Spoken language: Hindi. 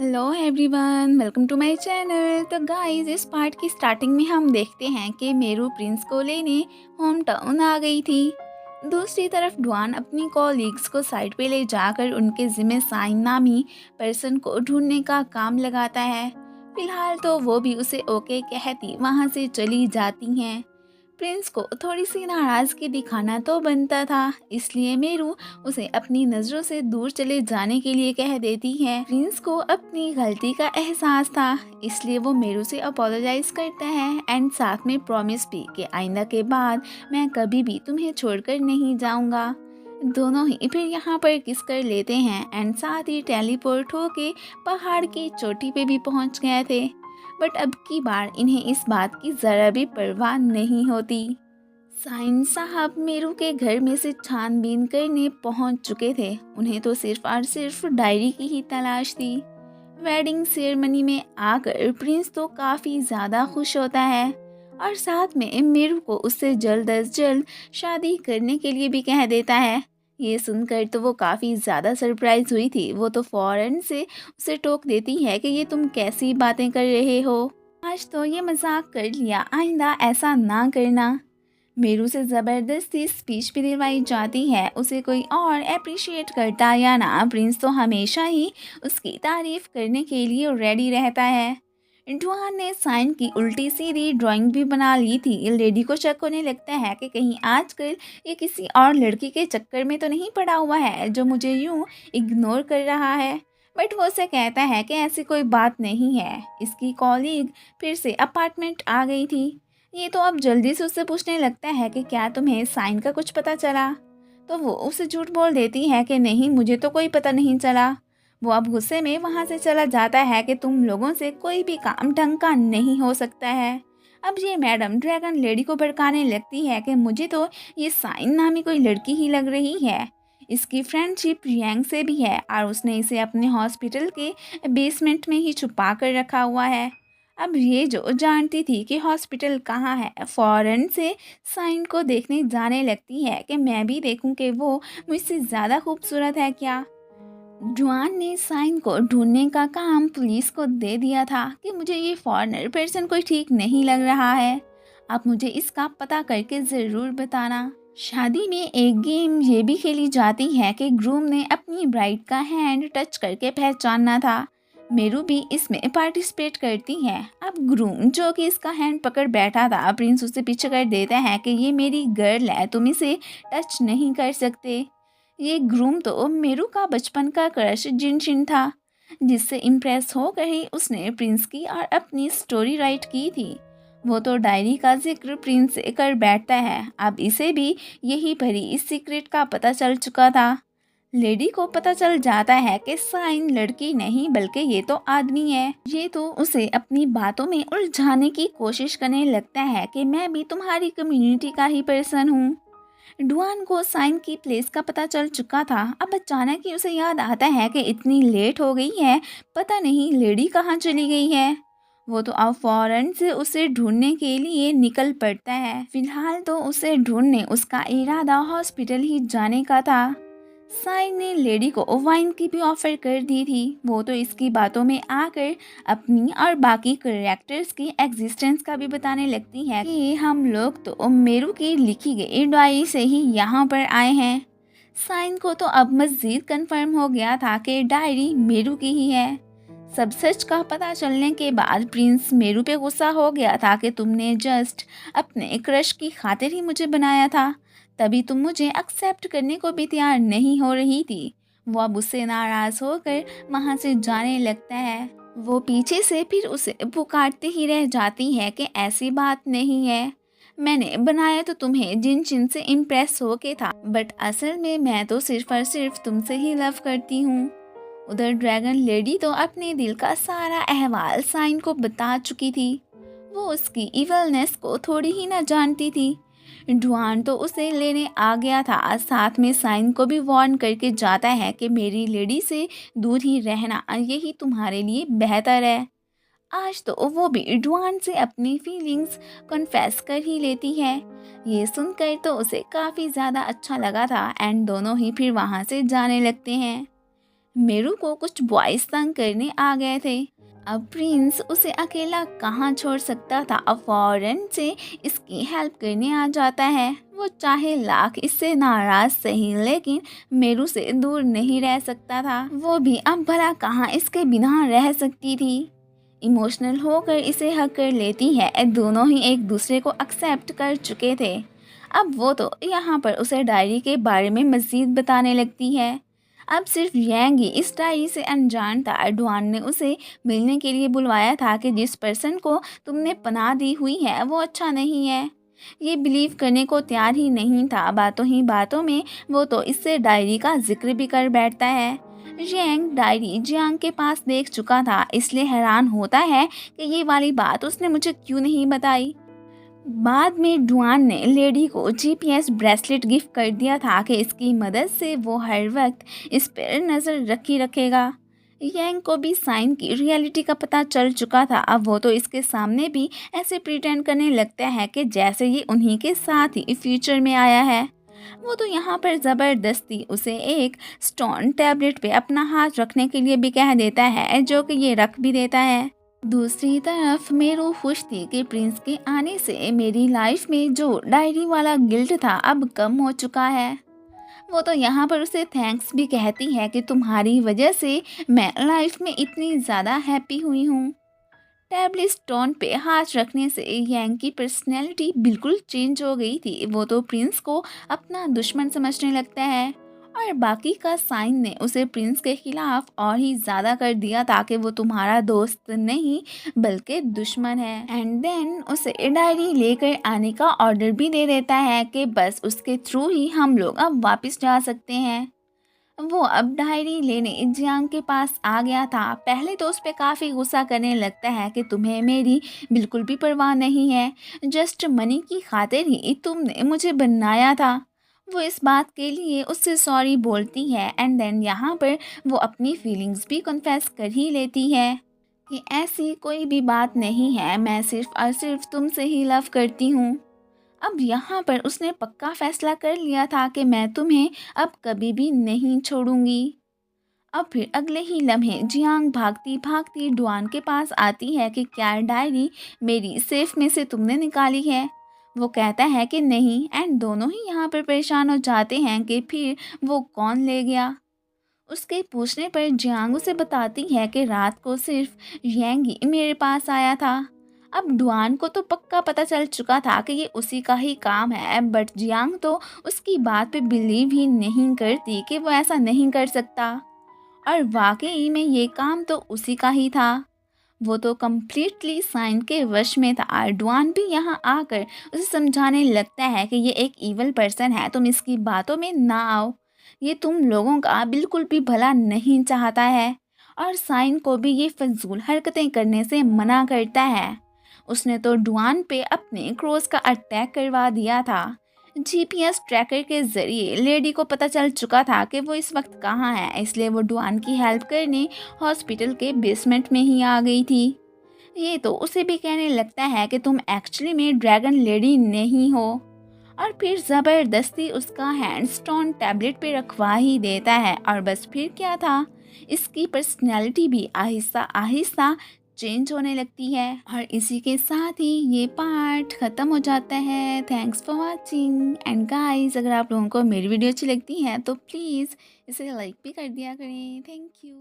Hello everyone, welcome to my channel. तो गाइस, इस पार्ट की स्टार्टिंग में हम देखते हैं कि मेरू प्रिंस को लेने होम टाउन आ गई थी। दूसरी तरफ डुआन अपनी कॉलीग्स को साइड पे ले जाकर उनके जिम्मे साइन नामी पर्सन को ढूंढने का काम लगाता है। फिलहाल तो वो भी उसे ओके कहती वहाँ से चली जाती हैं। प्रिंस को थोड़ी सी नाराज़गी दिखाना तो बनता था, इसलिए मेरू उसे अपनी नज़रों से दूर चले जाने के लिए कह देती है। प्रिंस को अपनी गलती का एहसास था, इसलिए वो मेरू से अपोलोजाइज करता है एंड साथ में प्रॉमिस भी कि आइंदा के बाद मैं कभी भी तुम्हें छोड़कर नहीं जाऊंगा। दोनों ही फिर यहाँ पर किस कर लेते हैं एंड साथ ही टेलीपोर्ट होके पहाड़ की चोटी पे भी पहुँच गए थे। बट अब की बार इन्हें इस बात की ज़रा भी परवाह नहीं होती। साइन साहब मेरू के घर में से छानबीन करने पहुंच चुके थे। उन्हें तो सिर्फ और सिर्फ डायरी की ही तलाश थी। वेडिंग सेरेमनी में आकर प्रिंस तो काफ़ी ज़्यादा खुश होता है और साथ में मेरू को उससे जल्द अज जल्द शादी करने के लिए भी कह देता है। ये सुनकर तो वो काफ़ी ज़्यादा सरप्राइज हुई थी। वो तो फौरन से उसे टोक देती है कि ये तुम कैसी बातें कर रहे हो, आज तो ये मजाक कर लिया, आइंदा ऐसा ना करना। मेरू से ज़बरदस्ती स्पीच भी दिलवाई जाती है। उसे कोई और अप्रिशिएट करता या ना, प्रिंस तो हमेशा ही उसकी तारीफ करने के लिए रेडी रहता है। डुआन ने साइन की उल्टी सीधी ड्राइंग भी बना ली थी। लेडी को शक होने लगता है कि कहीं आजकल ये किसी और लड़की के चक्कर में तो नहीं पड़ा हुआ है जो मुझे यूं इग्नोर कर रहा है। बट वो उसे कहता है कि ऐसी कोई बात नहीं है। इसकी कॉलीग फिर से अपार्टमेंट आ गई थी। ये तो अब जल्दी से उससे पूछने लगता है कि क्या तुम्हें साइन का कुछ पता चला। तो वो उसे झूठ बोल देती है कि नहीं, मुझे तो कोई पता नहीं चला। वो अब गुस्से में वहाँ से चला जाता है कि तुम लोगों से कोई भी काम ढंग का नहीं हो सकता है। अब ये मैडम ड्रैगन लेडी को भड़काने लगती है कि मुझे तो ये साइन नामी कोई लड़की ही लग रही है। इसकी फ्रेंडशिप रियांग से भी है और उसने इसे अपने हॉस्पिटल के बेसमेंट में ही छुपा कर रखा हुआ है। अब ये जो जानती थी कि हॉस्पिटल कहाँ है, फौरन से साइन को देखने जाने लगती है कि मैं भी देखूं कि वो मुझसे ज़्यादा खूबसूरत है क्या। जुआन ने साइन को ढूंढने का काम पुलिस को दे दिया था कि मुझे ये फॉरेनर पर्सन कोई ठीक नहीं लग रहा है। आप मुझे इसका पता करके ज़रूर बताना। शादी में एक गेम ये भी खेली जाती है कि ग्रूम ने अपनी ब्राइड का हैंड टच करके पहचानना था। मेरू भी इसमें पार्टिसिपेट करती है। अब ग्रूम जो कि इसका हैंड पकड़ बैठा था, प्रिंस उसे पीछे कर देता है कि ये मेरी गर्ल है, तुम इसे टच नहीं कर सकते। ये ग्रूम तो मेरू का बचपन का क्रश जिनशिन था, जिससे इम्प्रेस होकर ही उसने प्रिंस की और अपनी स्टोरी राइट की थी। वो तो डायरी का जिक्र प्रिंस से कर बैठता है। अब इसे भी यही भरी इस सीक्रेट का पता चल चुका था। लेडी को पता चल जाता है कि साइन लड़की नहीं बल्कि ये तो आदमी है। ये तो उसे अपनी बातों में उलझाने की कोशिश करने लगता है कि मैं भी तुम्हारी कम्युनिटी का ही पर्सन हूँ। डुआन को साइन की प्लेस का पता चल चुका था। अब अचानक ही उसे याद आता है कि इतनी लेट हो गई है, पता नहीं लेडी कहाँ चली गई है। वो तो अब फौरन से उसे ढूंढने के लिए निकल पड़ता है। फिलहाल तो उसे ढूंढने उसका इरादा हॉस्पिटल ही जाने का था। साइन ने लेडी को वाइन की भी ऑफर कर दी थी। वो तो इसकी बातों में आकर अपनी और बाकी कैरेक्टर्स की एग्जिस्टेंस का भी बताने लगती है कि हम लोग तो मेरू की लिखी गई डायरी से ही यहाँ पर आए हैं। साइन को तो अब मज़ीद कंफर्म हो गया था कि डायरी मेरू की ही है। सब सच का पता चलने के बाद प्रिंस मेरू पे गुस्सा हो गया था कि तुमने जस्ट अपने क्रश की खातिर ही मुझे बनाया था, तभी तुम मुझे एक्सेप्ट करने को भी तैयार नहीं हो रही थी। वो अब उससे नाराज़ होकर वहाँ से जाने लगता है। वो पीछे से फिर उसे पुकारते ही रह जाती है कि ऐसी बात नहीं है, मैंने बनाया तो तुम्हें जिन चिन से इम्प्रेस होके था, बट असल में मैं तो सिर्फ और सिर्फ तुमसे ही लव करती हूँ। उधर ड्रैगन लेडी तो अपने दिल का सारा अहवाल साइन को बता चुकी थी। वो उसकी इवलनेस को थोड़ी ही ना जानती थी। डुआन तो उसे लेने आ गया था, साथ में साइन को भी वार्न करके जाता है कि मेरी लेडी से दूर ही रहना, यही तुम्हारे लिए बेहतर है। आज तो वो भी डुआन से अपनी फीलिंग्स कन्फेस कर ही लेती है। ये सुनकर तो उसे काफ़ी ज़्यादा अच्छा लगा था एंड दोनों ही फिर वहाँ से जाने लगते हैं। मेरू को कुछ बॉयज तंग करने आ गए थे। अब प्रिंस उसे अकेला कहाँ छोड़ सकता था। अब फौरन से इसकी हेल्प करने आ जाता है। वो चाहे लाख इससे नाराज सही, लेकिन मेरू से दूर नहीं रह सकता था। वो भी अब भला कहाँ इसके बिना रह सकती थी। इमोशनल होकर इसे हक कर लेती है। दोनों ही एक दूसरे को एक्सेप्ट कर चुके थे। अब वो तो यहाँ पर उसे डायरी के बारे में मज़ीद बताने लगती है। अब सिर्फ यंग ही इस डायरी से अनजान था। डुआन ने उसे मिलने के लिए बुलवाया था कि जिस पर्सन को तुमने पनाह दी हुई है वो अच्छा नहीं है। ये बिलीव करने को तैयार ही नहीं था। बातों ही बातों में वो तो इससे डायरी का जिक्र भी कर बैठता है। यंग डायरी जियांग के पास देख चुका था, इसलिए हैरान होता है कि ये वाली बात उसने मुझे क्यों नहीं बताई। बाद में डुआन ने लेडी को जीपीएस ब्रेसलेट गिफ्ट कर दिया था कि इसकी मदद से वो हर वक्त इस पर नज़र रखी रखेगा। यंग को भी साइन की रियलिटी का पता चल चुका था। अब वो तो इसके सामने भी ऐसे प्रिटेंड करने लगता है कि जैसे ये उन्हीं के साथ ही फ्यूचर में आया है। वो तो यहाँ पर ज़बरदस्ती उसे एक स्टोन टैबलेट पे अपना हाथ रखने के लिए भी कह देता है, जो कि ये रख भी देता है। दूसरी तरफ मेरू खुश थी कि प्रिंस के आने से मेरी लाइफ में जो डायरी वाला गिल्ट था अब कम हो चुका है। वो तो यहाँ पर उसे थैंक्स भी कहती है कि तुम्हारी वजह से मैं लाइफ में इतनी ज़्यादा हैप्पी हुई हूँ। टैबलेट स्टोन पे हाथ रखने से यांग की पर्सनैलिटी बिल्कुल चेंज हो गई थी। वो तो प्रिंस को अपना दुश्मन समझने लगता है, और बाकी का साइन ने उसे प्रिंस के खिलाफ और ही ज़्यादा कर दिया था कि वो तुम्हारा दोस्त नहीं बल्कि दुश्मन है। एंड देन उसे डायरी लेकर आने का ऑर्डर भी दे देता है कि बस उसके थ्रू ही हम लोग अब वापस जा सकते हैं। वो अब डायरी लेने जियांग के पास आ गया था। पहले तो उस पर काफ़ी गुस्सा करने लगता है कि तुम्हें मेरी बिल्कुल भी परवाह नहीं है, जस्ट मनी की खातिर ही तुमने मुझे बनाया था। वो इस बात के लिए उससे सॉरी बोलती है। एंड देन यहाँ पर वो अपनी फीलिंग्स भी कन्फेस कर ही लेती है कि ऐसी कोई भी बात नहीं है, मैं सिर्फ और सिर्फ तुमसे ही लव करती हूँ। अब यहाँ पर उसने पक्का फैसला कर लिया था कि मैं तुम्हें अब कभी भी नहीं छोड़ूंगी। अब फिर अगले ही लम्हे जियांग भागती भागती डुआन के पास आती है कि क्या डायरी मेरी सेफ में से तुमने निकाली है। वो कहता है कि नहीं, एंड दोनों ही यहाँ पर परेशान हो जाते हैं कि फिर वो कौन ले गया। उसके पूछने पर जियांग उसे बताती है कि रात को सिर्फ यंग ही मेरे पास आया था। अब डुआन को तो पक्का पता चल चुका था कि ये उसी का ही काम है, बट जियांग तो उसकी बात पे बिलीव ही नहीं करती कि वो ऐसा नहीं कर सकता, और वाकई में ये काम तो उसी का ही था। वो तो कम्प्लीटली साइन के वश में था। डुआन भी यहाँ आकर उसे समझाने लगता है कि ये एक इवल पर्सन है, तुम इसकी बातों में ना आओ, ये तुम लोगों का बिल्कुल भी भला नहीं चाहता है, और साइन को भी ये फजूल हरकतें करने से मना करता है। उसने तो डुआन पे अपने क्रोस का अटैक करवा दिया था। जीपीएस ट्रैकर के ज़रिए लेडी को पता चल चुका था कि वो इस वक्त कहाँ है, इसलिए वो डुआन की हेल्प करने हॉस्पिटल के बेसमेंट में ही आ गई थी। ये तो उसे भी कहने लगता है कि तुम एक्चुअली में ड्रैगन लेडी नहीं हो, और फिर ज़बरदस्ती उसका हैंड स्टोन टैबलेट पे रखवा ही देता है। और बस फिर क्या था, इसकी पर्सनैलिटी भी आहिस्ता आहिस्ता चेंज होने लगती है। और इसी के साथ ही ये पार्ट ख़त्म हो जाता है। Thanks for watching. And guys, अगर आप लोगों को मेरी वीडियो अच्छी लगती है तो प्लीज़ इसे लाइक भी कर दिया करें। Thank you.